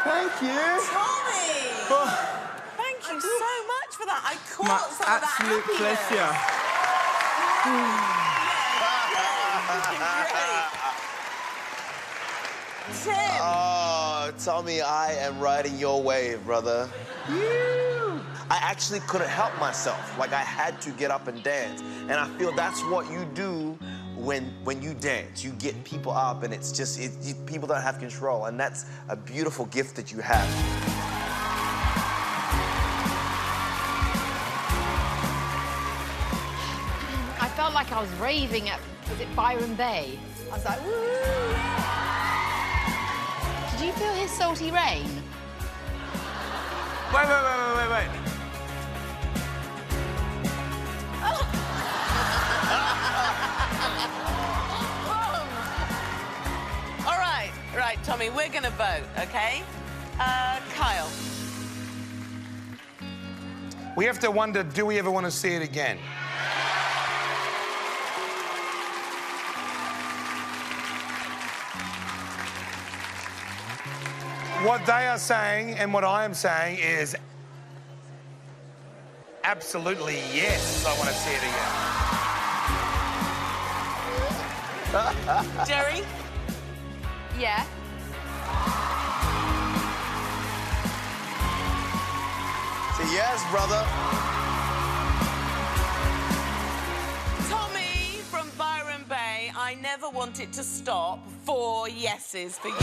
Thank you. Tommy! Oh. Thank you so much for that. I caught My some of that absolute pleasure. Great. Tim! Oh, Tommy, I am riding your wave, brother. I actually couldn't help myself. Like, I had to get up and dance. And I feel that's what you do when you dance. You get people up, and it's just, people don't have control. And that's a beautiful gift that you have. I felt like I was raving at, was it Byron Bay? I was like, woo! Did you feel his salty rain? Wait. Right, Tommy, we're gonna vote, okay? Kyle. We have to wonder, do we ever want to see it again? What they are saying and what I am saying is absolutely yes, I want to see it again. Jerry? Yeah. Say yes, brother. Tommy from Byron Bay, I never want it to stop. 4 yeses for you.